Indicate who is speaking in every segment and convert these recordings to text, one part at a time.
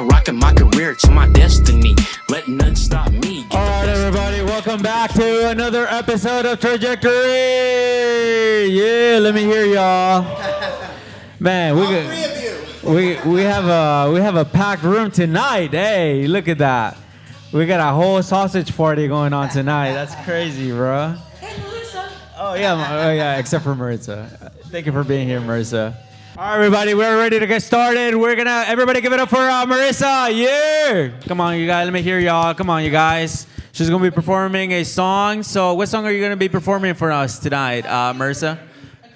Speaker 1: skyrocketing my career to my destiny. Let nothing stop me.
Speaker 2: All right, everybody, welcome back to another episode of Trajectory. Yeah, let me hear y'all. Man, we have a packed room tonight. Hey, look at that. We got a whole sausage party going on tonight. That's crazy, bro.
Speaker 3: Hey, Marissa.
Speaker 2: Oh yeah, except for Marissa. Thank you for being here, Marissa. All right, everybody, we're ready to get started. We're gonna everybody give it up for Marissa. Yeah, come on, you guys. Let me hear y'all. Come on, you guys. She's gonna be performing a song. So, what song are you gonna be performing for us tonight, Marissa?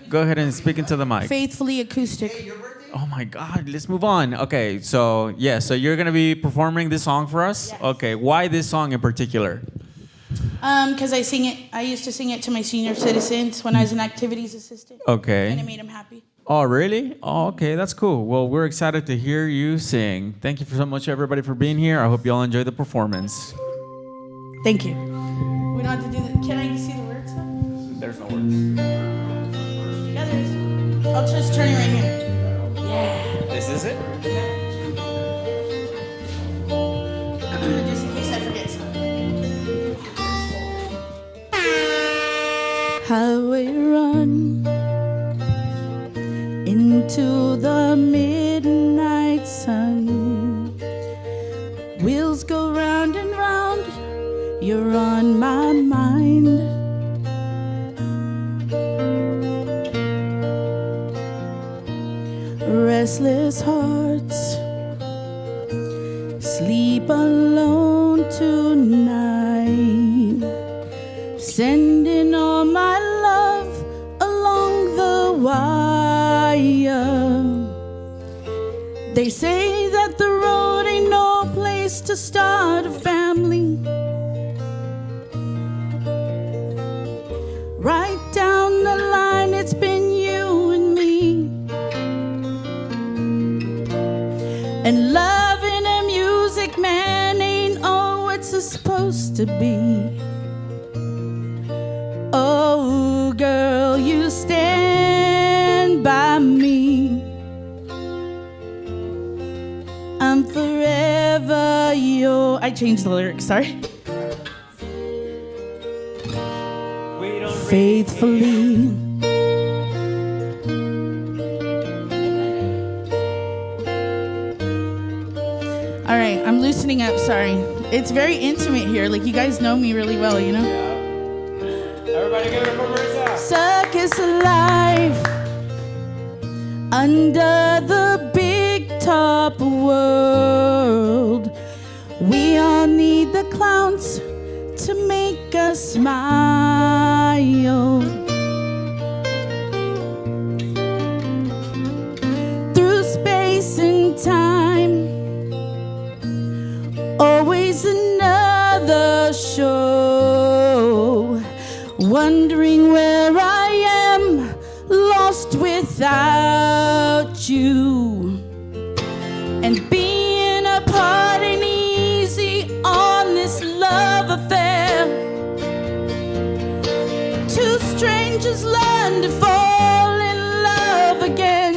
Speaker 2: Go ahead and speak into the mic.
Speaker 3: Faithfully Acoustic.
Speaker 2: Oh my God, let's move on. Okay, so so you're gonna be performing this song for us.
Speaker 3: Yes.
Speaker 2: Okay, why this song in particular?
Speaker 3: Because I sing it. I used to sing it to my senior citizens when I was an activities assistant. And it
Speaker 2: Okay.
Speaker 3: made them happy.
Speaker 2: Oh, really? Oh, okay, that's cool. Well, we're excited to hear you sing. Thank you so much, everybody, for being here. I hope you all enjoy the performance.
Speaker 3: Thank you. We don't have to do that. Can I see the words though?
Speaker 2: There's no words.
Speaker 3: Yeah, there is. I'll just turn it right here. Yeah.
Speaker 2: This is it?
Speaker 3: Just in case I forget something. Highway run into the midnight sun. Wheels go round and round. You're on my mind. Restless hearts sleep alone tonight, sending all my love along the wire. They say that the road ain't no place to start a family. Right down the line, it's been you and me. And loving a music man ain't all it's supposed to be. Oh, girl, you stand by me. I'm forever your... I changed the lyrics, sorry. Faithfully. All right, I'm loosening up, sorry. It's very intimate here. Like, you guys know me really well, you know?
Speaker 2: Everybody give it up for Marissa.
Speaker 3: Circus life under the big top world. We all need the clowns to make us smile. Through space and time, always another show. Wondering where I am, lost without you. And being apart ain't easy on this love affair. Two strangers learn to fall in love again.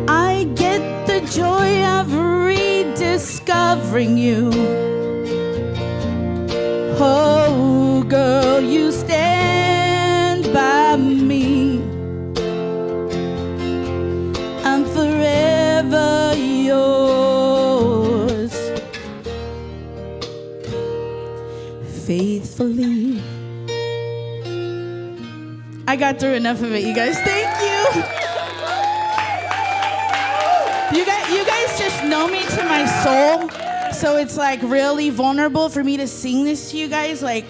Speaker 3: I get the joy of rediscovering you. Oh, girl, you stand by me. I'm forever yours. Faithfully. I got through enough of it, you guys. Thank you. You guys just know me to my soul. So it's like really vulnerable for me to sing this to you guys. Like,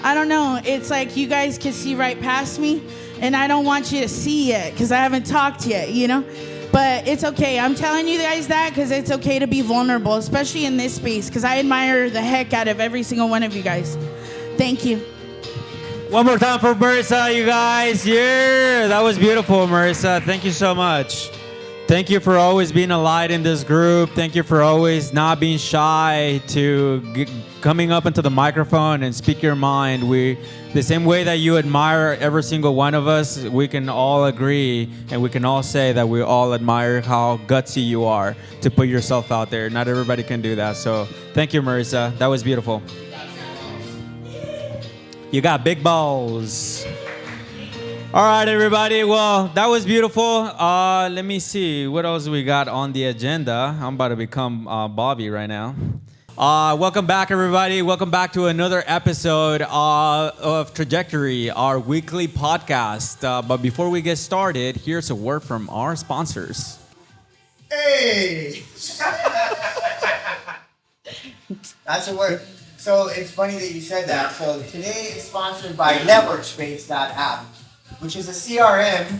Speaker 3: I don't know. It's like you guys can see right past me, and I don't want you to see yet because I haven't talked yet, you know? But it's okay. I'm telling you guys that because it's okay to be vulnerable, especially in this space, because I admire the heck out of every single one of you guys. Thank you.
Speaker 2: One more time for Marissa, you guys. Yeah, that was beautiful, Marissa. Thank you so much. Thank you for always being a light in this group. Thank you for always not being shy to coming up into the microphone and speak your mind. The same way that you admire every single one of us, we can all agree and we can all say that we all admire how gutsy you are to put yourself out there. Not everybody can do that. So thank you, Marissa. That was beautiful. You got big balls. All right, everybody. Well, that was beautiful. Let me see what else we got on the agenda. I'm about to become Bobby right now. Welcome back, everybody. Welcome back to another episode of Trajectory, our weekly podcast. But before we get started, here's a word from our sponsors.
Speaker 4: Hey! That's a word. So it's funny that you said that. So today is sponsored by NetworkSpace.app, which is a CRM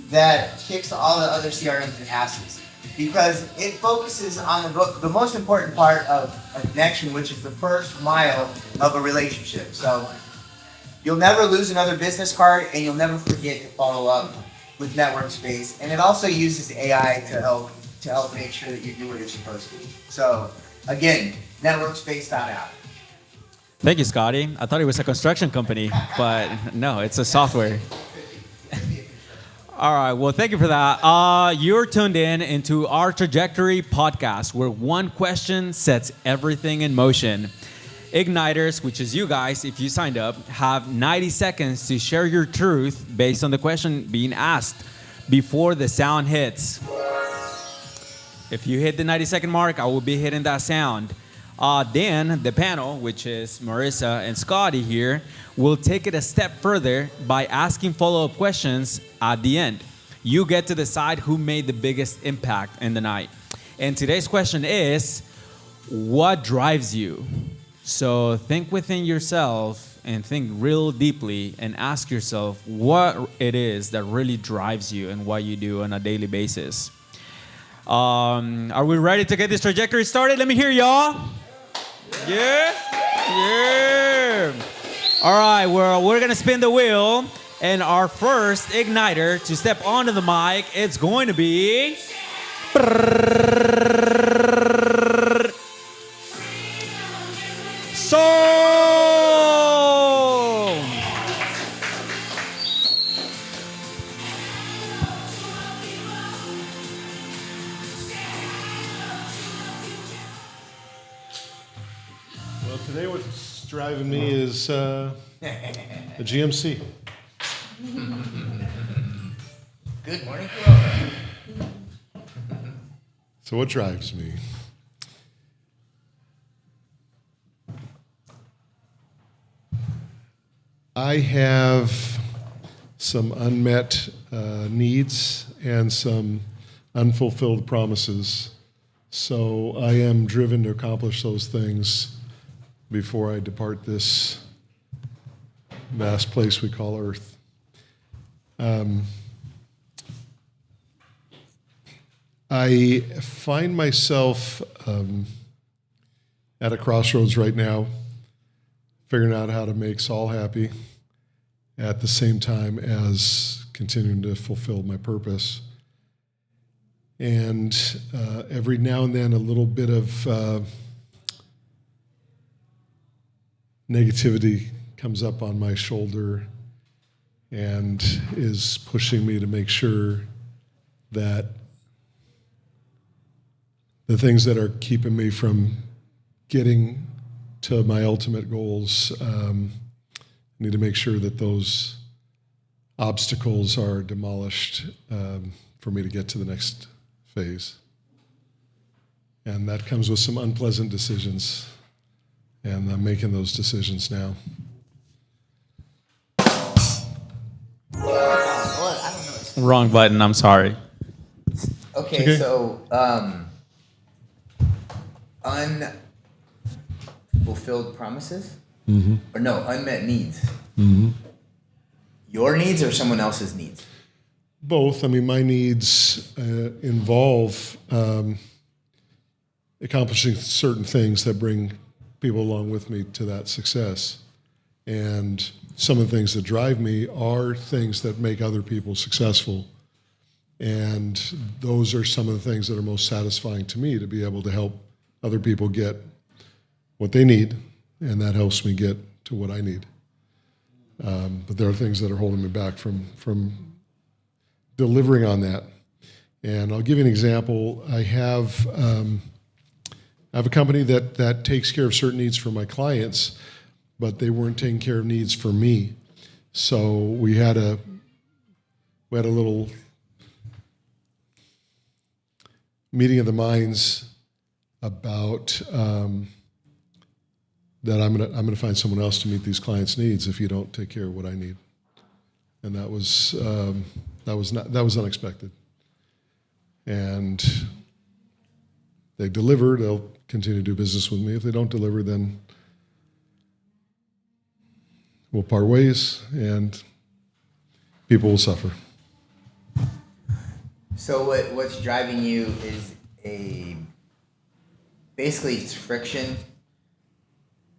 Speaker 4: that kicks all the other CRMs in asses. Because it focuses on the most important part of a connection, which is the first mile of a relationship. So you'll never lose another business card, and you'll never forget to follow up with NetworkSpace. And it also uses AI to help make sure that you do what you're supposed to. So again, NetworkSpace.app.
Speaker 2: Thank you, Scotty. I thought it was a construction company, but no, it's a software. All right, well, thank you for that. You're tuned into our Trajectory podcast, where one question sets everything in motion. Igniters, which is you guys, if you signed up, have 90 seconds to share your truth based on the question being asked before the sound hits. If you hit the 90-second mark, I will be hitting that sound. Then the panel, which is Marissa and Scotty here, will take it a step further by asking follow-up questions at the end. You get to decide who made the biggest impact in the night. And today's question is, what drives you? So think within yourself and think real deeply and ask yourself what it is that really drives you and what you do on a daily basis. Are we ready to get this trajectory started? Let me hear y'all. Yeah? Yeah. All right, well, we're going to spin the wheel. And our first igniter to step onto the mic, it's going to be... Soul!
Speaker 5: Well, today what's driving me is a GMC.
Speaker 4: Good morning, Corona.
Speaker 5: So what drives me? I have some unmet needs and some unfulfilled promises. So I am driven to accomplish those things before I depart this vast place we call Earth. I find myself at a crossroads right now, figuring out how to make Saul happy at the same time as continuing to fulfill my purpose. And every now and then a little bit of negativity comes up on my shoulder and is pushing me to make sure that the things that are keeping me from getting to my ultimate goals, I need to make sure that those obstacles are demolished for me to get to the next phase. And that comes with some unpleasant decisions, and I'm making those decisions now.
Speaker 2: Wrong button, I'm sorry.
Speaker 4: Okay,
Speaker 5: Okay.
Speaker 4: so unfulfilled promises? Mm-hmm. Or no, unmet needs. Mm-hmm. Your needs or someone else's needs?
Speaker 5: Both. I mean, my needs involve accomplishing certain things that bring people along with me to that success. And some of the things that drive me are things that make other people successful. And those are some of the things that are most satisfying to me, to be able to help other people get what they need, and that helps me get to what I need. But there are things that are holding me back from delivering on that. And I'll give you an example. I have a company that takes care of certain needs for my clients, but they weren't taking care of needs for me. So we had a little meeting of the minds about that I'm gonna find someone else to meet these clients' needs if you don't take care of what I need. And that was unexpected. And they delivered. They'll continue to do business with me. If they don't deliver, then we'll part ways, and people will suffer.
Speaker 4: So what's driving you is basically it's friction,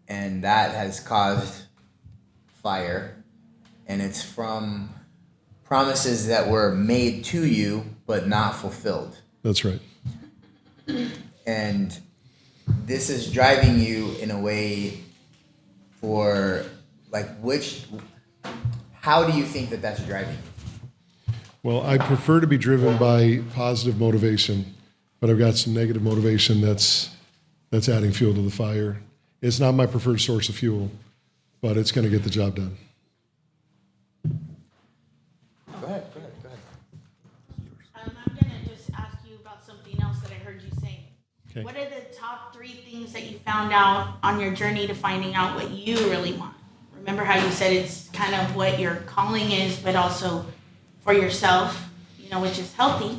Speaker 4: and that has caused fire, and it's from promises that were made to you but not fulfilled.
Speaker 5: That's right.
Speaker 4: And this is driving you in a way for, like, how do you think that that's driving you?
Speaker 5: Well, I prefer to be driven by positive motivation, but I've got some negative motivation that's adding fuel to the fire. It's not my preferred source of fuel, but it's going to get the job done.
Speaker 4: Go ahead.
Speaker 3: I'm going to just ask you about something else that I heard you say.
Speaker 5: Okay.
Speaker 3: What are the top 3 things that you found out on your journey to finding out what you really want? Remember how you said it's kind of what your calling is, but also for yourself, which is healthy,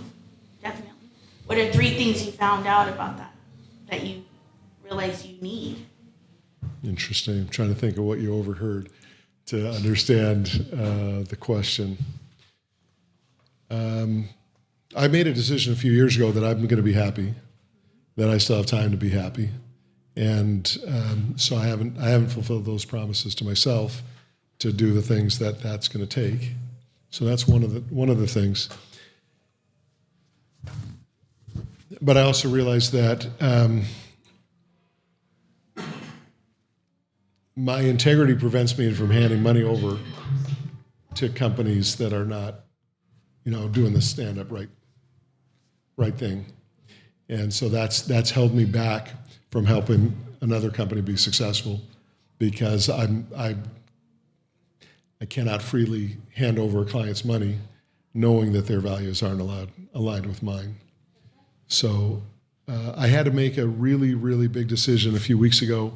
Speaker 3: definitely. What are 3 things you found out about that you realize you need?
Speaker 5: Interesting. I'm trying to think of what you overheard to understand the question. I made a decision a few years ago that I'm going to be happy, that I still have time to be happy, and so I haven't fulfilled those promises to myself to do the things that's going to take. So that's one of the things. But I also realized that my integrity prevents me from handing money over to companies that are not, doing the stand-up right thing. And so that's held me back from helping another company be successful, because I cannot freely hand over a client's money knowing that their values aren't aligned with mine. So I had to make a really, really big decision a few weeks ago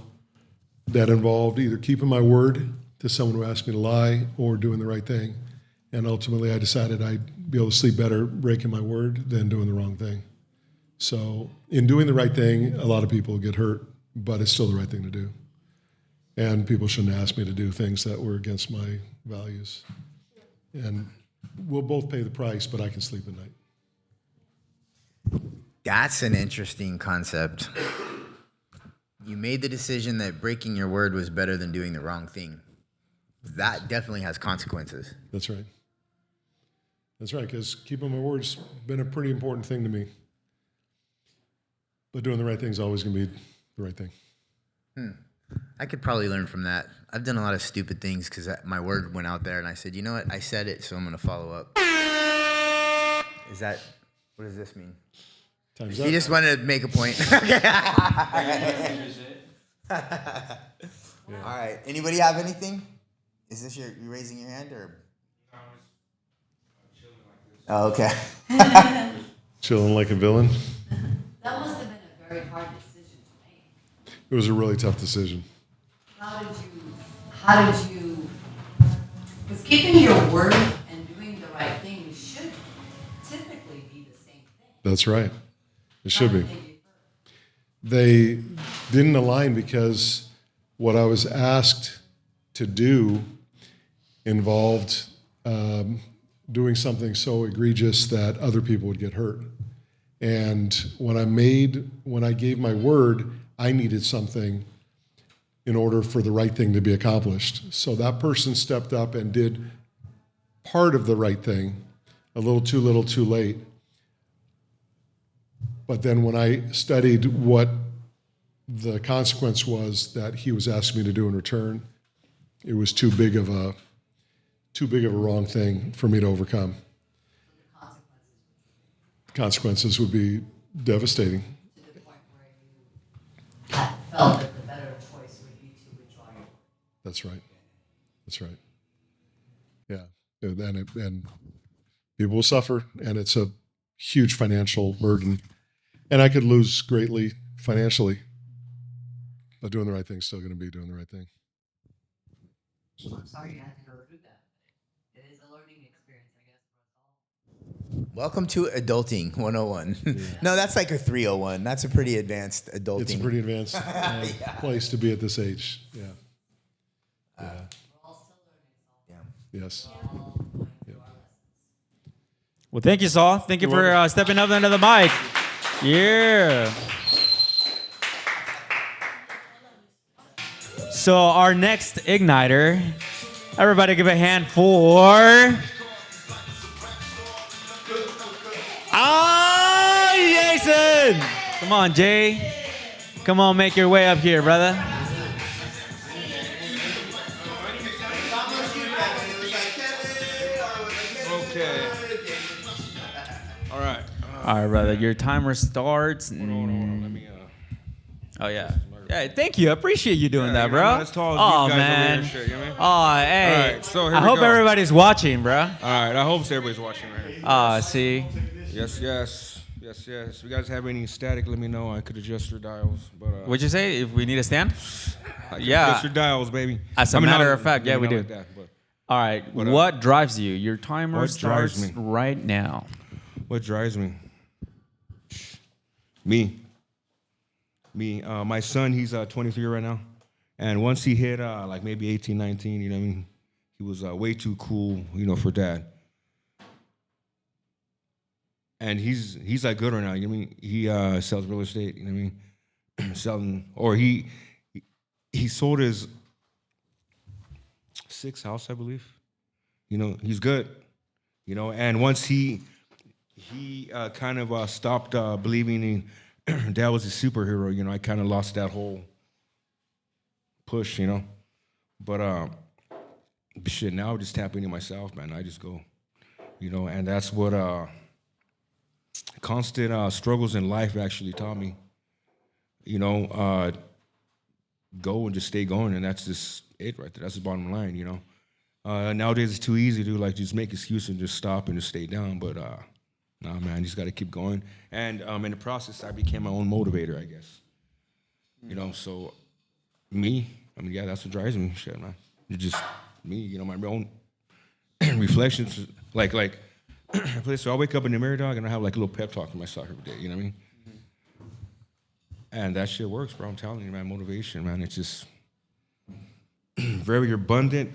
Speaker 5: that involved either keeping my word to someone who asked me to lie or doing the right thing. And ultimately, I decided I'd be able to sleep better breaking my word than doing the wrong thing. So in doing the right thing, a lot of people get hurt, but it's still the right thing to do. And people shouldn't ask me to do things that were against my values. And we'll both pay the price, but I can sleep at night.
Speaker 6: That's an interesting concept. You made the decision that breaking your word was better than doing the wrong thing. That definitely has consequences.
Speaker 5: That's right. That's right, because keeping my word's been a pretty important thing to me. But doing the right thing is always going to be the right thing.
Speaker 6: I could probably learn from that. I've done a lot of stupid things because my word went out there and I said, you know what? I said it, so I'm going to follow up. What does this mean?
Speaker 5: Time's
Speaker 6: You
Speaker 5: up.
Speaker 6: just wanted to make a point.
Speaker 4: All right. Anybody have anything? Is this you raising your hand or? Oh, okay.
Speaker 5: Chilling like a villain.
Speaker 7: That must have been a very hard decision to make.
Speaker 5: It was a really tough decision.
Speaker 7: How did you, because keeping your word and doing the right thing should typically be the same thing.
Speaker 5: That's right. It should
Speaker 7: How
Speaker 5: be.
Speaker 7: did they differ?
Speaker 5: They didn't align because what I was asked to do involved doing something so egregious that other people would get hurt. And when I gave my word, I needed something in order for the right thing to be accomplished. So that person stepped up and did part of the right thing. a little too late. But then when I studied what the consequence was that he was asking me to do in return, it was too big of a wrong thing for me to overcome. Consequences would be devastating.
Speaker 7: To the point where you felt that the better choice would be to withdraw your word.
Speaker 5: That's right. That's right. Yeah, and people will suffer, and it's a huge financial burden, and I could lose greatly financially. But doing the right thing is still going to be doing the right thing.
Speaker 7: I'm sorry you had to go through that. It is a learning experience, I guess, for us all.
Speaker 6: Welcome to Adulting 101. No, that's like a 301. That's a pretty advanced adulting.
Speaker 5: It's a pretty advanced place to be at this age. Yeah.
Speaker 7: We're all still learning, so
Speaker 5: Yes.
Speaker 7: we're all going through our lessons.
Speaker 2: Well, thank you, Saul. Thank you for stepping up into the mic. Yeah. So our next igniter, everybody give a hand for Jason. Come on, Jay. Come on, make your way up here, brother.
Speaker 8: Okay. All right.
Speaker 2: All right, brother. Your timer starts.
Speaker 8: Hold on. Let me.
Speaker 2: Oh yeah. Yeah, thank you. I appreciate you doing that,
Speaker 8: Yeah,
Speaker 2: bro.
Speaker 8: I'm not as tall as
Speaker 2: Oh
Speaker 8: these guys over
Speaker 2: man.
Speaker 8: here, shit, you know what I mean?
Speaker 2: Oh hey.
Speaker 8: All right, so here
Speaker 2: I
Speaker 8: we
Speaker 2: hope
Speaker 8: go.
Speaker 2: everybody's watching, bro.
Speaker 8: All right. I hope everybody's watching right here.
Speaker 2: See.
Speaker 8: Yes. If you guys have any static, let me know. I could adjust your dials. But
Speaker 2: What'd you say? If we need a stand?
Speaker 8: I can
Speaker 2: yeah.
Speaker 8: adjust your dials, baby.
Speaker 2: As a matter of fact, yeah, we
Speaker 8: not
Speaker 2: do.
Speaker 8: like that, but
Speaker 2: All right.
Speaker 8: What,
Speaker 2: What drives you? Your timer
Speaker 8: what drives
Speaker 2: starts
Speaker 8: me?
Speaker 2: right now.
Speaker 8: what drives me? Me. My son, he's 23 right now. And once he hit like maybe 18, 19, you know what I mean? He was way too cool, you know, for dad. And he's like good right now, you know what I mean? He sells real estate, you know what I mean? Selling, or he sold his 6th house, I believe. You know, he's good. You know, and once he kind of stopped believing dad was a superhero, you know, I kind of lost that whole push, you know. But shit, now I just tap into myself, man. I just go, you know, and that's what constant struggles in life actually taught me. You know, go and just stay going, and that's just it right there. That's the bottom line, you know. Nowadays it's too easy to like just make excuses and just stop and just stay down, but nah, man, you just got to keep going. And in the process, I became my own motivator, I guess. You know, so me, I mean, yeah, that's what drives me, shit, man. It's just me, you know, my own reflections, like, so I wake up in the mirror, dog, and I have like a little pep talk to myself every day, you know what I mean? And that shit works, bro, I'm telling you, man, motivation, man, it's just very abundant.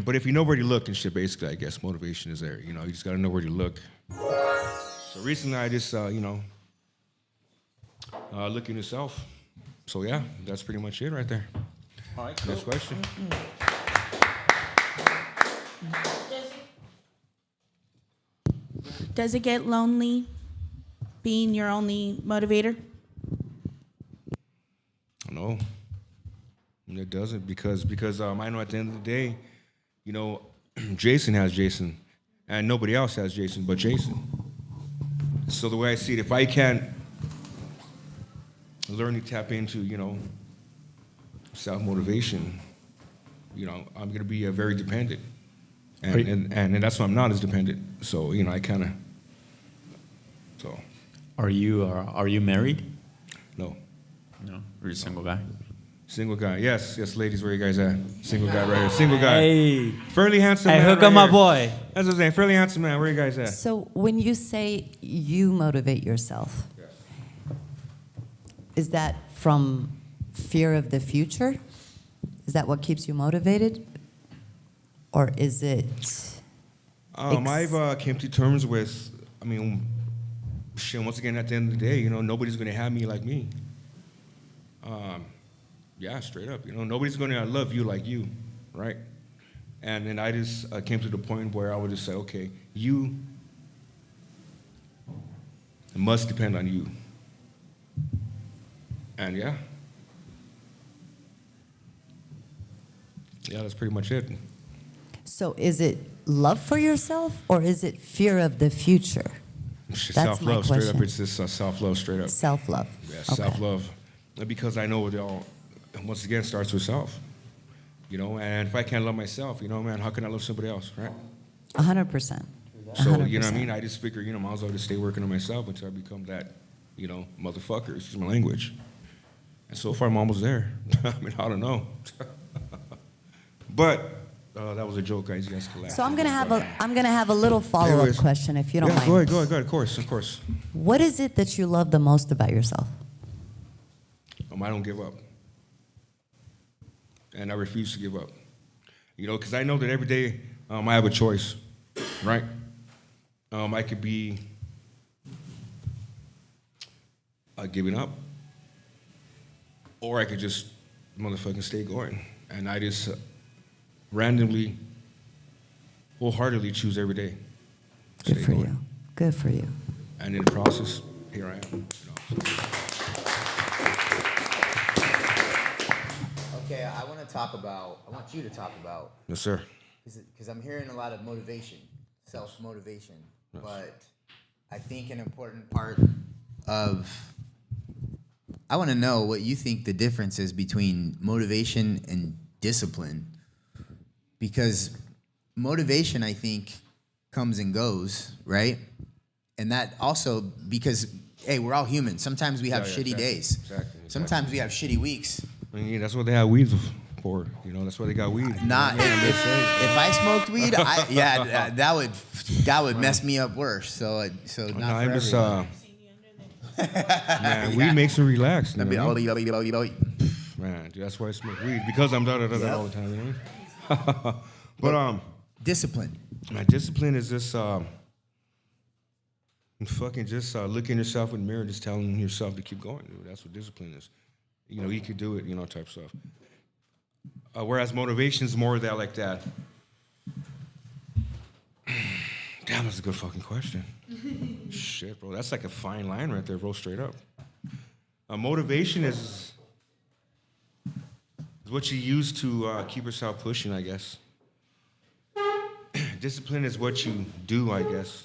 Speaker 8: But if you know where to look and shit, basically, I guess motivation is there. You know, you just got to know where to look. So recently, I just, you know, looking at yourself. So yeah, that's pretty much it right there. All right, cool. Next question.
Speaker 3: Does it get lonely being your only motivator?
Speaker 8: No, it doesn't because I know at the end of the day, you know, Jason has Jason, and nobody else has Jason but Jason. So the way I see it, if I can't learn to tap into, you know, self-motivation, you know, I'm gonna be very dependent, and that's why I'm not as dependent. So you know, I kind of, so.
Speaker 2: Are you married?
Speaker 8: No.
Speaker 2: No. You're a single guy.
Speaker 8: Single guy. Yes, ladies, where you guys at? Single guy right here. Single guy.
Speaker 2: Hey.
Speaker 8: Fairly handsome
Speaker 2: Hey,
Speaker 8: man.
Speaker 2: hook
Speaker 8: right
Speaker 2: up my
Speaker 8: here.
Speaker 2: boy.
Speaker 8: That's what I'm saying. Fairly handsome man. Where you guys at?
Speaker 9: So when you say you motivate yourself, is that from fear of the future? Is that what keeps you motivated? Or is it...
Speaker 8: I've came to terms with, I mean, shit, once again, at the end of the day, you know, nobody's going to have me like me. Yeah, straight up. You know, nobody's going to love you like you, right? And then I just came to the point where I would just say, okay, you must depend on you. And yeah, that's pretty much it.
Speaker 9: So is it love for yourself or is it fear of the future?
Speaker 8: It's
Speaker 9: That's my
Speaker 8: self-love, straight up.
Speaker 9: question.
Speaker 8: It's just self-love, straight up.
Speaker 9: Self-love.
Speaker 8: Yeah,
Speaker 9: Okay.
Speaker 8: self-love. Because I know it all, once again, starts with self. You know, and if I can't love myself, you know, man, how can I love somebody else, right?
Speaker 9: 100%.
Speaker 8: So, you know what I mean? I just figure, you know, might as well just stay working on myself until I become that, you know, motherfucker. It's just my language. And so far, I'm almost there. I mean, I don't know. But that was a joke, guys. You guys can laugh.
Speaker 9: So I'm gonna have a little follow-up
Speaker 8: Anyways.
Speaker 9: question, if you don't
Speaker 8: Yeah,
Speaker 9: mind.
Speaker 8: go ahead, of course.
Speaker 9: What is it that you love the most about yourself?
Speaker 8: I don't give up. And I refuse to give up. You know, because I know that every day I have a choice, right? I could be giving up, or I could just motherfucking stay going. And I just randomly, wholeheartedly choose every day.
Speaker 9: Good
Speaker 8: Stay
Speaker 9: for
Speaker 8: going.
Speaker 9: you. Good for you.
Speaker 8: And in the process, here I am. You know, so.
Speaker 6: Okay, I want you to talk about,
Speaker 8: Yes, sir.
Speaker 6: because I'm hearing a lot of motivation, self-motivation, but I think an important part of, I want to know what you think the difference is between motivation and discipline, because motivation, I think, comes and goes, right? And that also, because, hey, we're all human. Sometimes we have
Speaker 8: Yeah,
Speaker 6: shitty
Speaker 8: exactly.
Speaker 6: days.
Speaker 8: Exactly.
Speaker 6: Sometimes we have shitty weeks.
Speaker 8: I mean, that's what they have weed for. You know, that's why they got weed.
Speaker 6: Not if I smoked weed, that would mess me up worse. So not
Speaker 8: No,
Speaker 6: for
Speaker 8: I'm just,
Speaker 6: everyone.
Speaker 8: man, weed makes me relax. You know what I mean?
Speaker 6: Yeah.
Speaker 8: Man, dude, that's why I smoke weed, because I'm da-da-da-da all the time, you know what I mean? But,
Speaker 6: Discipline.
Speaker 8: my discipline is just, fucking just looking yourself in the mirror, just telling yourself to keep going, dude. That's what discipline is. You know, you could do it, you know, type of stuff. Whereas motivation is more of that, like that. Damn, that's a good fucking question. Shit, bro, that's like a fine line right there, bro, straight up. Motivation is what you use to keep yourself pushing, I guess. Discipline is what you do, I guess.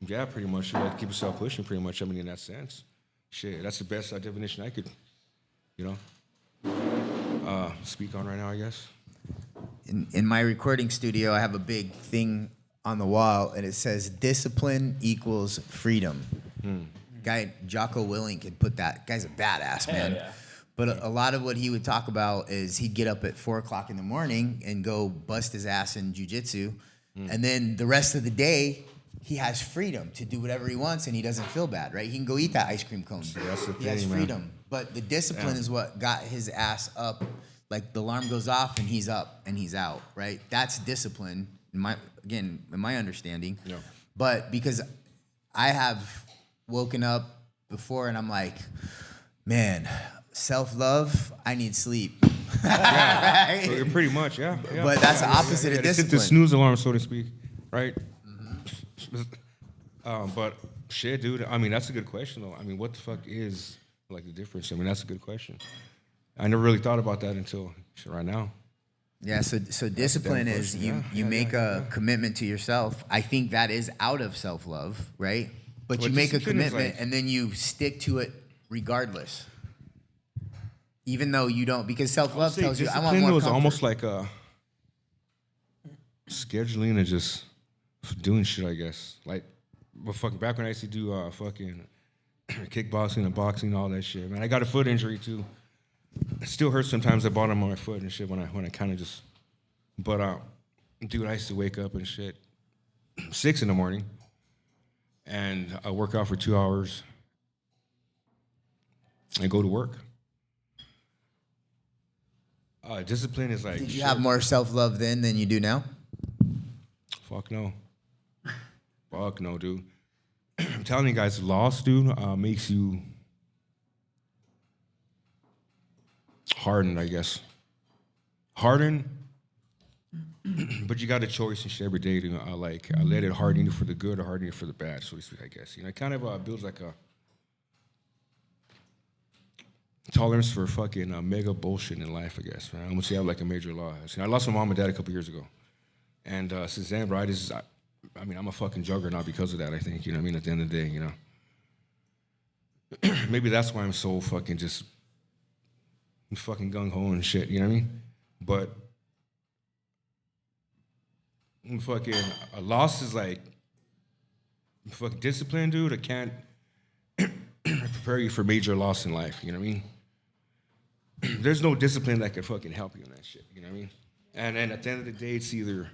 Speaker 8: Yeah, pretty much. You like to keep yourself pushing, pretty much. I mean, in that sense. Shit, that's the best definition I could, you know, speak on right now, I guess.
Speaker 6: In my recording studio, I have a big thing on the wall, and it says discipline equals freedom. Guy Jocko Willink had put that. Guy's a badass, man.
Speaker 2: yeah.
Speaker 6: But a lot of what he would talk about is he'd get up at 4 o'clock in the morning and go bust his ass in jujitsu, and then the rest of the day he has freedom to do whatever he wants, and he doesn't feel bad, right? He can go eat that ice cream cone.
Speaker 8: That's the
Speaker 6: He has
Speaker 8: thing, man.
Speaker 6: freedom, but the discipline is what got his ass up. Like the alarm goes off and he's up and he's out, right? That's discipline, in my understanding.
Speaker 8: Yeah.
Speaker 6: But because I have woken up before and I'm like, man, self-love, I need sleep. Right?
Speaker 8: So pretty much, yeah.
Speaker 6: But that's the opposite of
Speaker 8: Hit the
Speaker 6: discipline.
Speaker 8: snooze alarm, so to speak, right? But shit, dude. I mean, that's a good question, though. I mean, what the fuck is like the difference? I mean, that's a good question. I never really thought about that until right now.
Speaker 6: Yeah, so discipline is
Speaker 8: question.
Speaker 6: you make a commitment to yourself. I think that is out of self-love, right? But
Speaker 8: Well,
Speaker 6: you make a
Speaker 8: discipline is
Speaker 6: commitment
Speaker 8: like-
Speaker 6: and then you stick to it regardless. Even though you don't, because self-love
Speaker 8: Say
Speaker 6: tells you, I want
Speaker 8: discipline
Speaker 6: more
Speaker 8: was
Speaker 6: comfort.
Speaker 8: almost like scheduling and just doing shit, I guess. Like, but fucking back when I used to do fucking kickboxing and boxing and all that shit, man. I got a foot injury too. It still hurts sometimes the bottom of my foot and shit when I kind of just. But dude, I used to wake up and shit 6 in the morning, and I work out for 2 hours, and go to work. Discipline is like.
Speaker 6: Did you
Speaker 8: shit.
Speaker 6: have more self-love then than you do now?
Speaker 8: Fuck no. Fuck no, dude. I'm telling you guys, loss, dude, makes you hardened, I guess. Hardened but you got a choice and shit every day to like let it harden you for the good or harden you for the bad, so to speak. I guess it kind of builds like a tolerance for fucking mega bullshit in life. I guess. Right? I almost have like a major loss. I lost my mom and dad a couple years ago, and since then, right, I mean, I'm a fucking juggernaut because of that. I think you know what I mean. At the end of the day, you know, maybe that's why I'm so fucking just fucking gung ho and shit. You know what I mean? But fucking a loss is like fucking discipline, dude. I can't prepare you for major loss in life. You know what I mean? There's no discipline that could fucking help you in that shit. You know what I mean? And then at the end of the day, it's either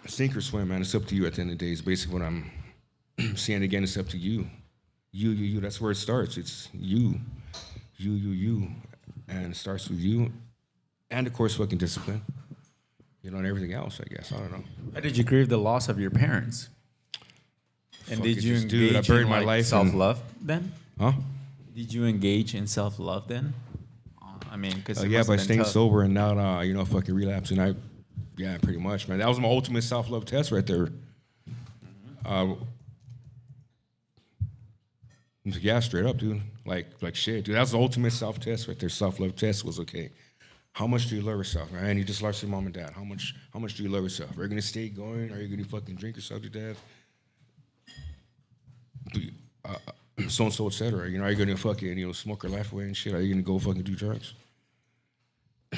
Speaker 8: sink or swim, man. It's up to you at the end of the day. It's basically what I'm saying again. It's up to you. You. That's where it starts. It's you. And it starts with you. And of course, fucking discipline. You know, and everything else, I guess. I don't know.
Speaker 2: How did you grieve the loss of your parents? And
Speaker 8: Fuck
Speaker 2: did
Speaker 8: it,
Speaker 2: you
Speaker 8: just,
Speaker 2: engage
Speaker 8: dude, I buried
Speaker 2: in
Speaker 8: my
Speaker 2: like,
Speaker 8: life in-
Speaker 2: self-love then?
Speaker 8: Huh?
Speaker 2: Did you engage in self-love then? I mean, because
Speaker 8: Yeah, by staying sober and not, fucking relapsing. Yeah, pretty much, man. That was my ultimate self-love test right there. Yeah, straight up, dude. Like shit, dude. That was the ultimate self-test right there. Self-love test was okay. How much do you love yourself, man? And you just lost your mom and dad. How much do you love yourself? Are you gonna stay going? Are you gonna fucking drink yourself to death? So and so, etc. You know, are you gonna fucking smoke your life away and shit? Are you gonna go fucking do drugs?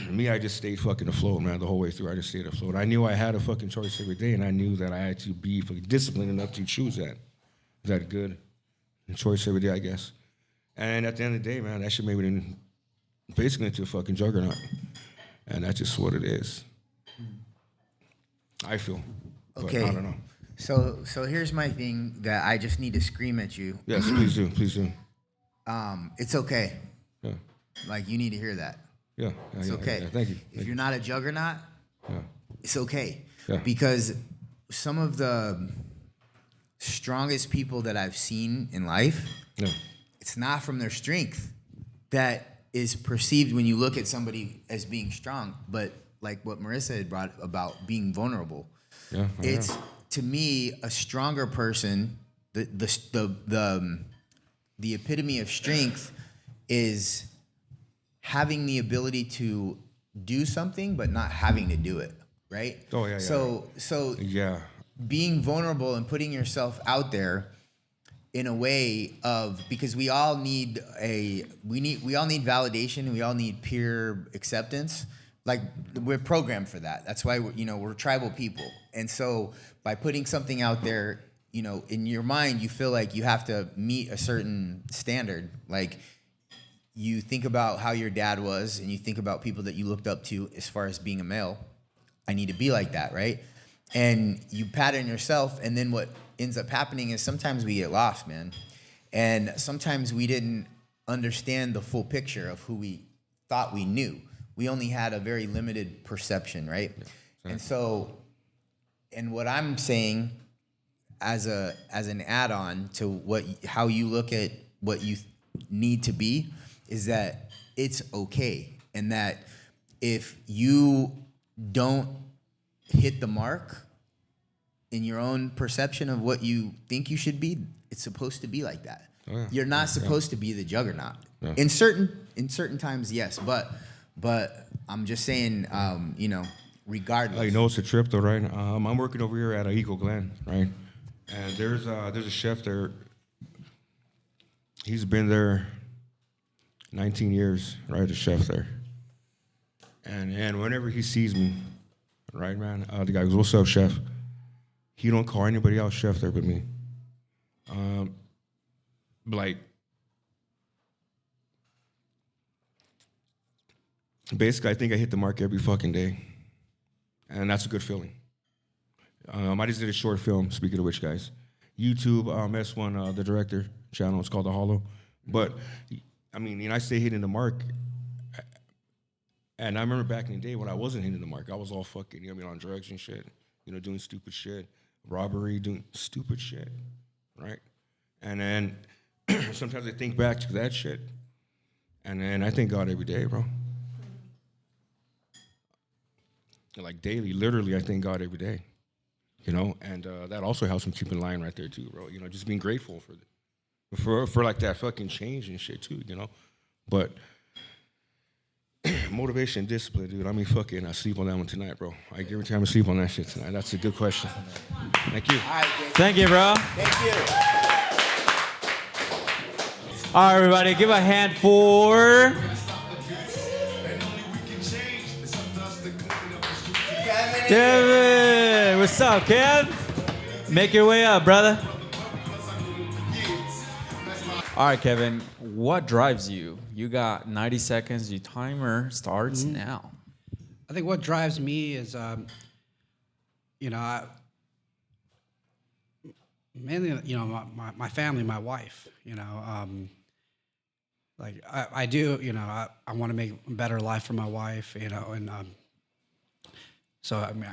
Speaker 8: Me, I just stayed fucking afloat, man, the whole way through. I just stayed afloat. I knew I had a fucking choice every day, and I knew that I had to be fucking disciplined enough to choose that. Is that good? A choice every day, I guess. And at the end of the day, man, that shit made me basically into a fucking juggernaut. And that's just what it is. I feel. But
Speaker 6: Okay.
Speaker 8: I don't know.
Speaker 6: So here's my thing that I just need to scream at you.
Speaker 8: Yes, please do. Please do.
Speaker 6: It's okay.
Speaker 8: Yeah.
Speaker 6: Like, you need to hear that.
Speaker 8: Yeah.
Speaker 6: It's okay.
Speaker 8: Yeah, thank you.
Speaker 6: If you're not a juggernaut,
Speaker 8: Yeah.
Speaker 6: it's okay.
Speaker 8: Yeah.
Speaker 6: Because some of the strongest people that I've seen in life,
Speaker 8: Yeah.
Speaker 6: it's not from their strength that is perceived when you look at somebody as being strong, but like what Marissa had brought about being vulnerable.
Speaker 8: Yeah.
Speaker 6: It's to me a stronger person. The epitome of strength is having the ability to do something but not having to do it, right?
Speaker 8: Oh, yeah, yeah.
Speaker 6: So
Speaker 8: Yeah.
Speaker 6: being vulnerable and putting yourself out there in a way of, because we all need validation, we all need peer acceptance. Like, we're programmed for that. That's why we're tribal people. And so by putting something out there, in your mind, you feel like you have to meet a certain standard. Like, you think about how your dad was, and you think about people that you looked up to as far as being a male. I need to be like that, right? And you pattern yourself, and then what ends up happening is sometimes we get lost, man. And sometimes we didn't understand the full picture of who we thought we knew. We only had a very limited perception, right? Yeah. And what I'm saying as an add-on to how you look at what you need to be is that it's okay, and that if you don't hit the mark in your own perception of what you think you should be, it's supposed to be like that. Oh, yeah. You're not supposed to be the juggernaut. Yeah. In certain times, yes, but I'm just saying, regardless.
Speaker 8: It's a trip though, right? I'm working over here at Eagle Glen, right? And there's a chef there. He's been there 19 years, right? A chef there. And whenever he sees me, right, man, the guy goes, "What's up, chef?" He don't call anybody else chef there but me. Basically, I think I hit the mark every fucking day. And that's a good feeling. I just did a short film, speaking of which, guys. YouTube, S1, the director channel, it's called The Hollow. But, I stay hitting the mark. And I remember back in the day when I wasn't hitting the mark, I was all fucking, on drugs and shit, doing stupid shit, robbery, doing stupid shit, right? And then sometimes I think back to that shit, and then I thank God every day, bro. like daily, literally, I thank God every day. You know, and that also helps me keep in line right there too, bro. You know, just being grateful for like that fucking change and shit too. You know, but motivation, discipline, dude. I mean, fucking, I sleep on that one tonight, bro. I guarantee I'm gonna sleep on that shit tonight. That's a good question. Thank you.
Speaker 6: All right, Jason.
Speaker 2: Thank you, bro.
Speaker 6: Thank you.
Speaker 2: All right, everybody, give a hand for Kevin. What's up, Kev? Make your way up, brother. All right, Kevin, what drives you? You got 90 seconds. Your timer starts now.
Speaker 10: I think what drives me is, mainly, my family, my wife. I do, I want to make a better life for my wife, and so I mean,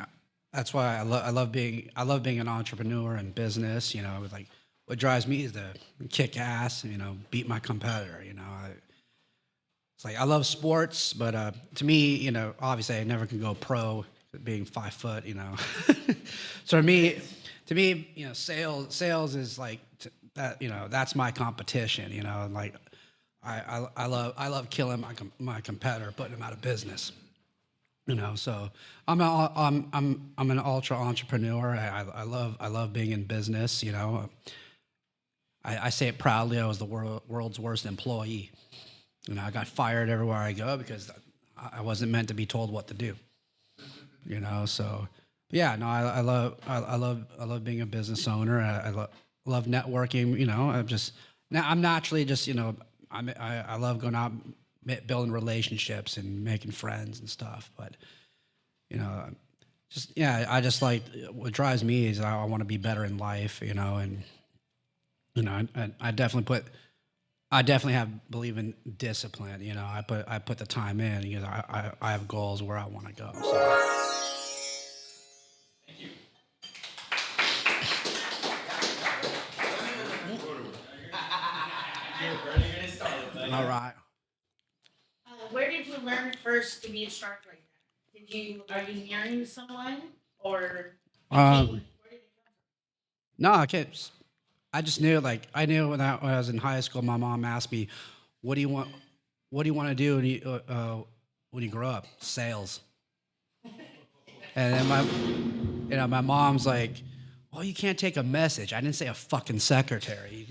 Speaker 10: that's why I love being an entrepreneur in business. Like what drives me is to kick ass, beat my competitor. It's like I love sports, but to me, obviously I never can go pro, being 5 foot. So to me, sales is like that. That's my competition. Like I love killing my competitor, putting him out of business. So I'm an ultra entrepreneur. I love being in business. I say it proudly. I was the world's worst employee. I got fired everywhere I go because I wasn't meant to be told what to do. So yeah, no, I love being a business owner. I love networking. I'm naturally just I love going out, building relationships and making friends and stuff. But I just like what drives me is I want to be better in life. And I definitely believe in discipline. I put the time in because I have goals where I want to go. So.
Speaker 2: Thank you.
Speaker 10: All right.
Speaker 11: Where did you learn first to be a shark like that? Are you marrying someone or?
Speaker 10: Where did it come from? No, I can't. I just knew, I knew when I was in high school, my mom asked me, what do you want to do when you grow up? Sales. And then my mom's like, well, you can't take a message. I didn't say a fucking secretary.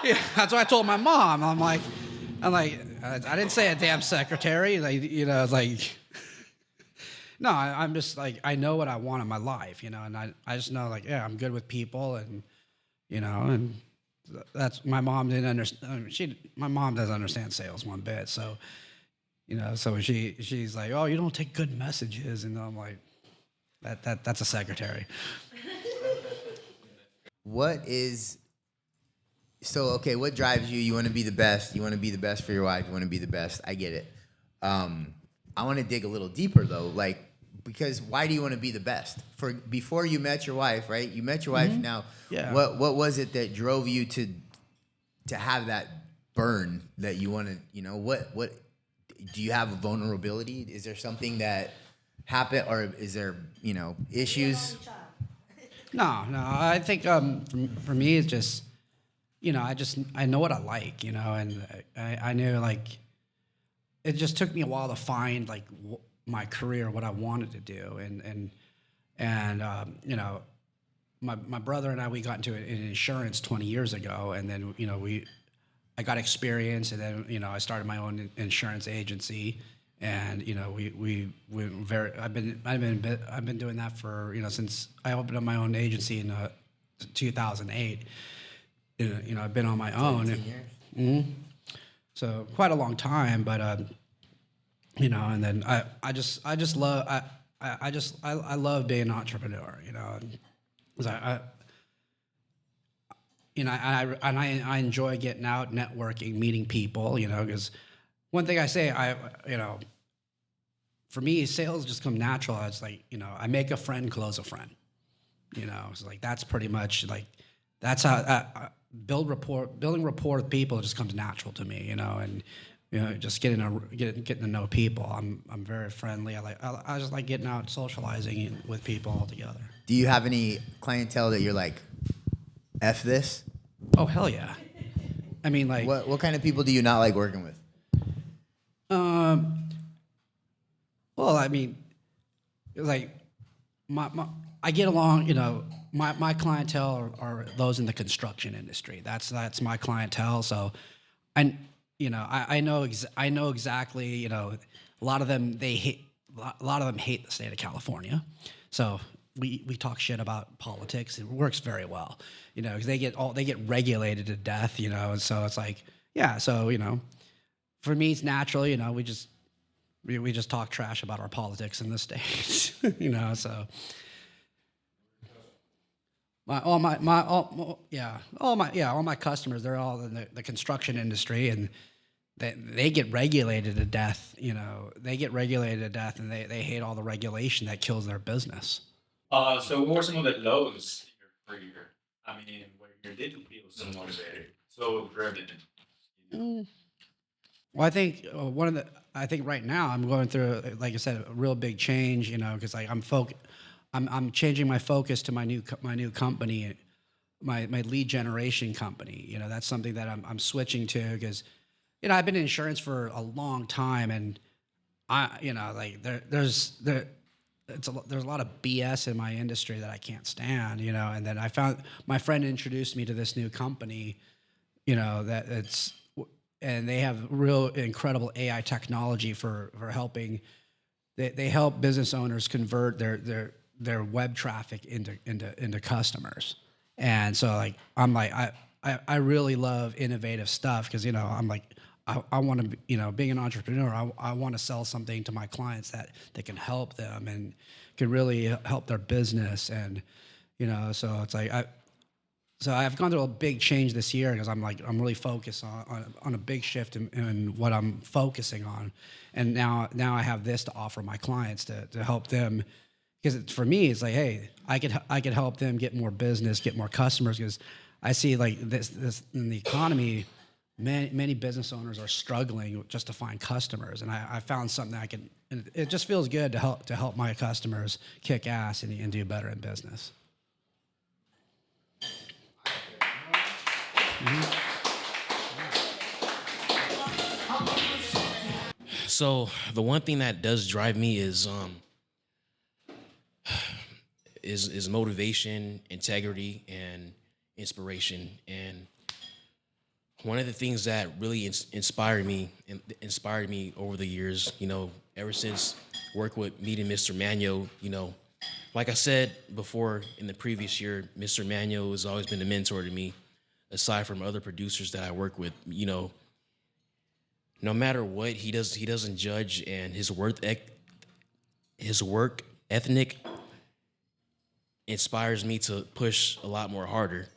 Speaker 10: Yeah, that's what I told my mom. I'm like, I didn't say a damn secretary. No, I'm just like, I know what I want in my life, and I just know, I'm good with people, and, and that's, my mom didn't understand, my mom doesn't understand sales one bit, so, so she's like, oh, you don't take good messages, and I'm like, that's a secretary.
Speaker 6: What drives you? You want to be the best. You want to be the best for your wife. You want to be the best. I get it. I want to dig a little deeper though, because why do you want to be the best? Before you met your wife, right? You met your wife now.
Speaker 10: Yeah.
Speaker 6: What was it that drove you to have that burn that you want to, what do you have a vulnerability? Is there something that happened, or is there, issues?
Speaker 10: No, I think for me it's just, I know what I like, and I knew it just took me a while to find my career, what I wanted to do, and my brother and I, we got into insurance 20 years ago, and then I got experience, and then I started my own insurance agency, and I've been doing that for since I opened up my own agency in 2008. I've been on my own.
Speaker 6: 17 years.
Speaker 10: Mm-hmm. So quite a long time, but and then I just love I love being an entrepreneur, because I enjoy getting out, networking, meeting people, because one thing I say, for me, sales just come natural. It's I make a friend, close a friend, it's that's pretty much that's how building rapport with people just comes natural to me, and you know, just getting to know people. I'm very friendly. I just like getting out and socializing with people all together.
Speaker 6: Do you have any clientele that you're like, F this?
Speaker 10: Oh hell yeah! I mean, like,
Speaker 6: What kind of people do you not like working with?
Speaker 10: well, I mean, like, I get along. You know, my clientele are those in the construction industry. That's my clientele. So, I know exactly. You know, a lot of them hate the state of California. So we talk shit about politics. It works very well. You know, because they get regulated to death. You know, and so it's like, yeah. So, you know, for me, it's natural. You know, we just talk trash about our politics in the States. You know, so. All my customers, they're all in the construction industry, and they get regulated to death. You know, they get regulated to death, and they hate all the regulation that kills their business.
Speaker 2: So what were some of the lows in your career? I mean, where you didn't feel so motivated, so driven?
Speaker 10: Well, I think I think right now I'm going through, like I said, a real big change. You know, because like I'm changing my focus to my new company, my lead generation company. You know, that's something that I'm switching to because, you know, I've been in insurance for a long time, and there's a lot of BS in my industry that I can't stand. You know, and then I found my friend introduced me to this new company. You know, and they have real incredible AI technology for helping. They help business owners convert their web traffic into customers. And so like I really love innovative stuff because, you know, I'm like I want to, you know, being an entrepreneur, I want to sell something to my clients that can help them and can really help their business. And, you know, so it's like I've gone through a big change this year because I'm really focused on a big shift in what I'm focusing on. And now I have this to offer my clients to help them. Because for me, it's like, hey, I could help them get more business, get more customers. Because I see like this in the economy, many business owners are struggling just to find customers, and I found something that I can. And it just feels good to help my customers kick ass and do better in business.
Speaker 1: So the one thing that does drive me is motivation, integrity, and inspiration. And one of the things that really inspired me over the years, you know, ever since meeting Mr. Manyo, you know, like I said before in the previous year, Mr. Manyo has always been a mentor to me, aside from other producers that I work with. You know, no matter what, he doesn't judge, and his work ethic inspires me to push a lot more harder.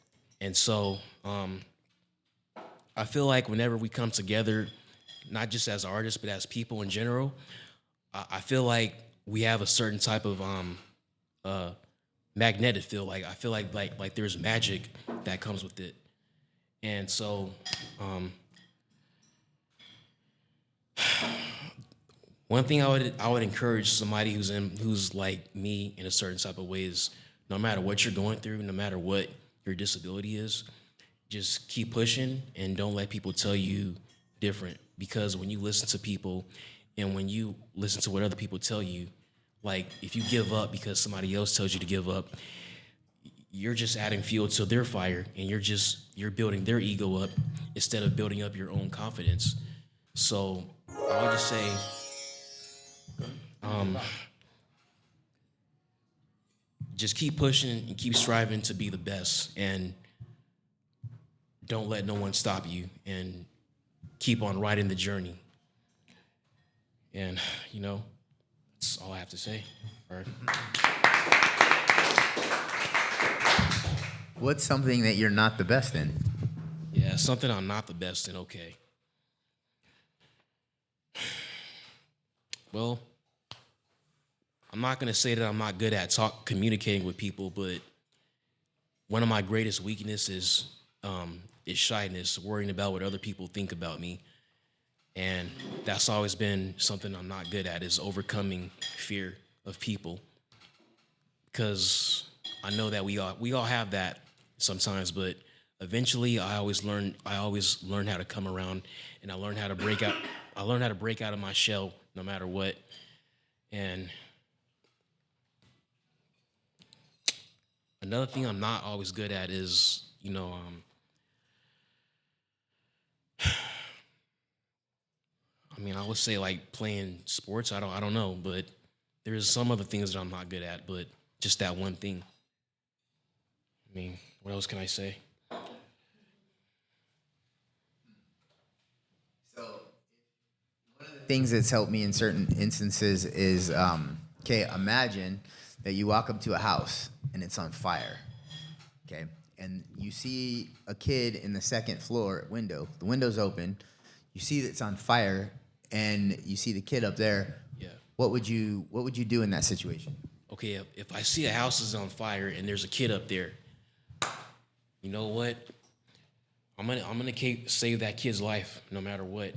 Speaker 1: And so I feel like whenever we come together, not just as artists, but as people in general, I feel like we have a certain type of magnetic feel. Like I feel like there's magic that comes with it. And so one thing I would encourage somebody who's like me in a certain type of way is, no matter what you're going through, no matter what your disability is, just keep pushing and don't let people tell you different. Because when you listen to people and when you listen to what other people tell you, like if you give up because somebody else tells you to give up, you're just adding fuel to their fire, and you're building their ego up instead of building up your own confidence. So I would just say, just keep pushing and keep striving to be the best, and don't let no one stop you, and keep on riding the journey. And, you know, that's all I have to say. All right.
Speaker 6: What's something that you're not the best in?
Speaker 1: Yeah, something I'm not the best in, okay. Well, I'm not gonna say that I'm not good at communicating with people, but one of my greatest weaknesses is shyness, worrying about what other people think about me. And that's always been something I'm not good at, is overcoming fear of people. Because I know that we all have that sometimes, but eventually I always learn how to come around, and I learn how to break out of my shell no matter what. And another thing I'm not always good at is, I mean, I would say like playing sports. I don't know, but there's some other things that I'm not good at, but just that one thing. I mean, what else can I say?
Speaker 6: So, one of the things that's helped me in certain instances is, okay, imagine that you walk up to a house and it's on fire, okay? And you see a kid in the second floor window. The window's open. You see that it's on fire, and you see the kid up there.
Speaker 1: Yeah.
Speaker 6: What would you do in that situation?
Speaker 1: Okay, if I see a house is on fire and there's a kid up there, you know what? I'm gonna save that kid's life no matter what.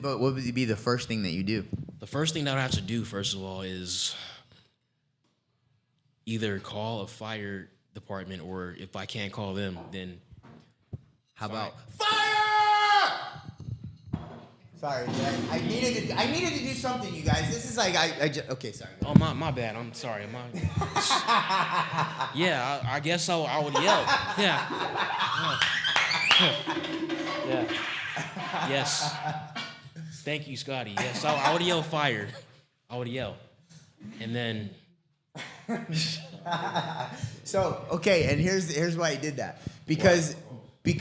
Speaker 6: But what would be the first thing that you do?
Speaker 1: The first thing that I have to do, first of all, is either call a fire department, or if I can't call them, then
Speaker 6: how about
Speaker 4: fire? Sorry, I needed to do something, you guys. This is like okay, sorry.
Speaker 1: Oh my bad. I'm sorry. Yeah, I guess I would yell. Yeah. Yeah. Yes. Thank you, Scotty. Yes, I would yell fire. I would yell, and then.
Speaker 6: So okay, and here's why I did that, because in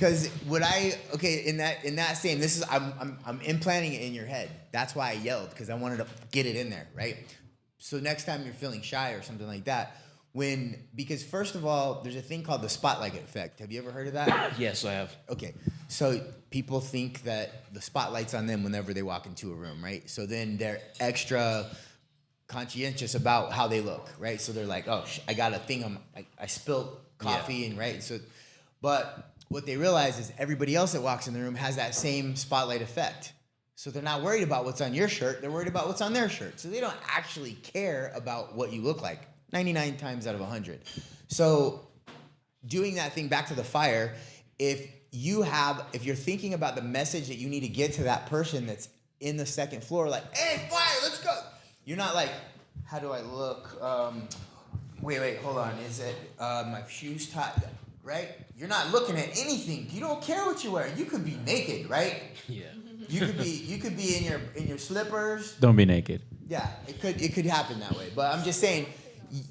Speaker 6: that same, this is I'm implanting it in your head. That's why I yelled, because I wanted to get it in there, right? So next time you're feeling shy or something like that, because first of all, there's a thing called the spotlight effect. Have you ever heard of that?
Speaker 1: Yes, I have.
Speaker 6: Okay, so people think that the spotlight's on them whenever they walk into a room, right? So then they're extra conscientious about how they look, right? So they're like, oh, I got a thing, I spilled coffee, and right? So, but what they realize is everybody else that walks in the room has that same spotlight effect. So they're not worried about what's on your shirt, they're worried about what's on their shirt. So they don't actually care about what you look like 99 times out of 100. So doing that thing, back to the fire, if you're thinking about the message that you need to get to that person that's in the second floor, like, hey, fire, let's go. You're not like, how do I look? Wait, hold on. Is it my shoes tied? Right? You're not looking at anything. You don't care what you wear. You could be naked, right?
Speaker 1: Yeah.
Speaker 6: You could be in your slippers.
Speaker 2: Don't be naked.
Speaker 6: Yeah, it could happen that way. But I'm just saying,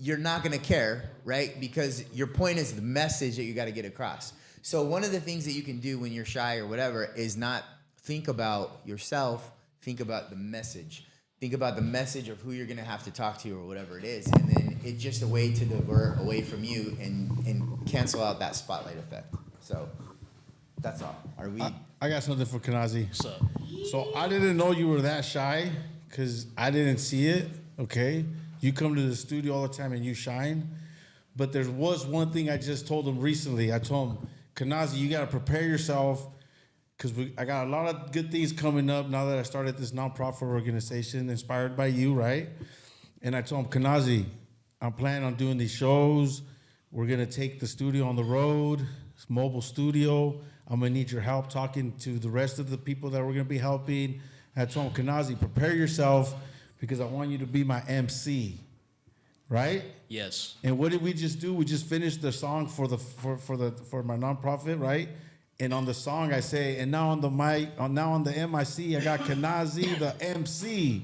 Speaker 6: you're not gonna care, right? Because your point is the message that you got to get across. So one of the things that you can do when you're shy or whatever is not think about yourself. Think about the message. Think about the message of who you're going to have to talk to or whatever it is. And then it's just a way to divert away from you and cancel out that spotlight effect. So that's all.
Speaker 12: I got something for Kanazi.
Speaker 1: What's up?
Speaker 12: So I didn't know you were that shy because I didn't see it, okay? You come to the studio all the time and you shine. But there was one thing I just told him recently. I told him, Kanazi, you got to prepare yourself, because I got a lot of good things coming up now that I started this nonprofit organization inspired by you, right? And I told him, Kanazi, I'm planning on doing these shows. We're going to take the studio on the road, it's mobile studio. I'm going to need your help talking to the rest of the people that we're going to be helping. And I told him, Kanazi, prepare yourself, because I want you to be my MC, right?
Speaker 1: Yes.
Speaker 12: And what did we just do? We just finished the song for my nonprofit, right? And on the song I say, and now on the mic, now on the MIC, I got Kanazi, the MC,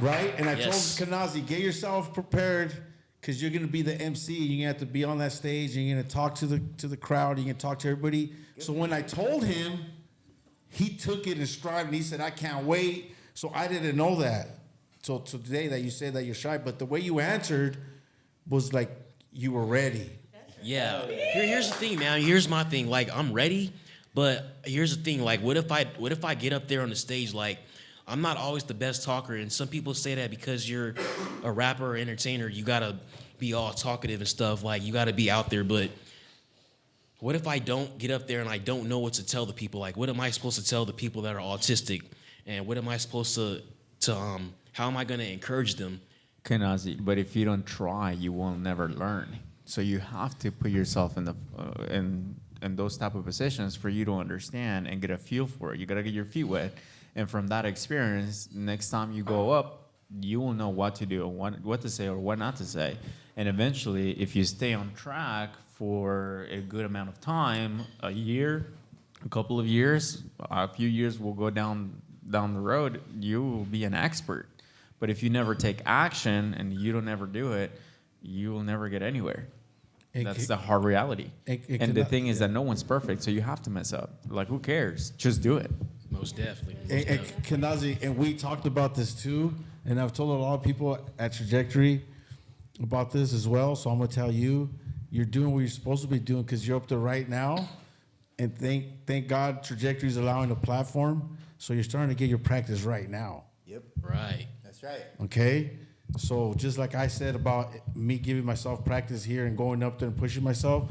Speaker 12: right? And I told Kanazi, get yourself prepared, because you're gonna be the MC. You're gonna have to be on that stage. You're gonna talk to the crowd. You're gonna talk to everybody. So when I told him, he took it in stride, and he said, I can't wait. So I didn't know that. So today that you say that you're shy, but the way you answered was like you were ready.
Speaker 1: Yeah. Here's the thing, man. Here's my thing. Like, I'm ready, but here's the thing. Like, what if I get up there on the stage? Like, I'm not always the best talker, and some people say that because you're a rapper or entertainer, you gotta be all talkative and stuff. Like, you gotta be out there. But what if I don't get up there and I don't know what to tell the people? Like, what am I supposed to tell the people that are autistic? And what am I supposed to how am I going to encourage them?
Speaker 2: Kenazi, but if you don't try, you will never learn. So you have to put yourself in the in those type of positions for you to understand and get a feel for it. You gotta get your feet wet, and from that experience, next time you go up, you will know what to do, what to say, or what not to say. And eventually, if you stay on track for a good amount of time, a year, a couple of years, a few years will go down the road, you will be an expert. But if you never take action and you don't ever do it, you will never get anywhere. That's the hard reality. And the thing is that no one's perfect, so you have to mess up. Like, who cares? Just do it.
Speaker 1: Most definitely.
Speaker 12: And Kenazi, and we talked about this too, and I've told a lot of people at Trajectory about this as well. So I'm gonna tell you, you're doing what you're supposed to be doing because you're up there right now, and thank God Trajectory is allowing a platform, so you're starting to get your practice right now.
Speaker 6: Yep.
Speaker 1: Right.
Speaker 6: That's right.
Speaker 12: Okay. So just like I said about me giving myself practice here and going up there and pushing myself,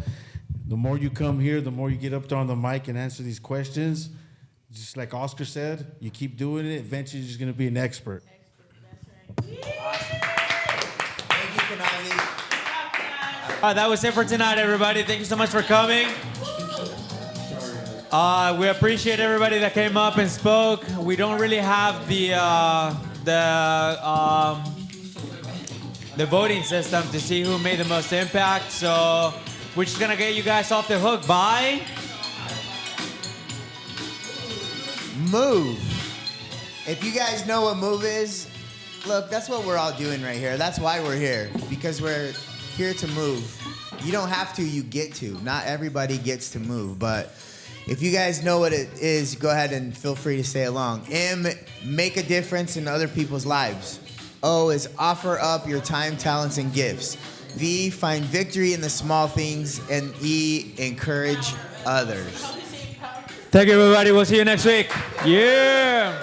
Speaker 12: the more you come here, the more you get up there on the mic and answer these questions. Just like Oscar said, you keep doing it, eventually you're just going to be an expert.
Speaker 6: Thank you, Kenazi.
Speaker 2: All right, that was it for tonight, everybody. Thank you so much for coming. We appreciate everybody that came up and spoke. We don't really have the voting system to see who made the most impact, so we're just gonna get you guys off the hook by
Speaker 6: Move. If you guys know what Move is, look, that's what we're all doing right here. That's why we're here, because we're here to move. You don't have to, you get to. Not everybody gets to move, but if you guys know what it is, go ahead and feel free to say along. M, make a difference in other people's lives. O is offer up your time, talents, and gifts. V, find victory in the small things. And E, encourage others.
Speaker 2: Thank you, everybody. We'll see you next week. Yeah.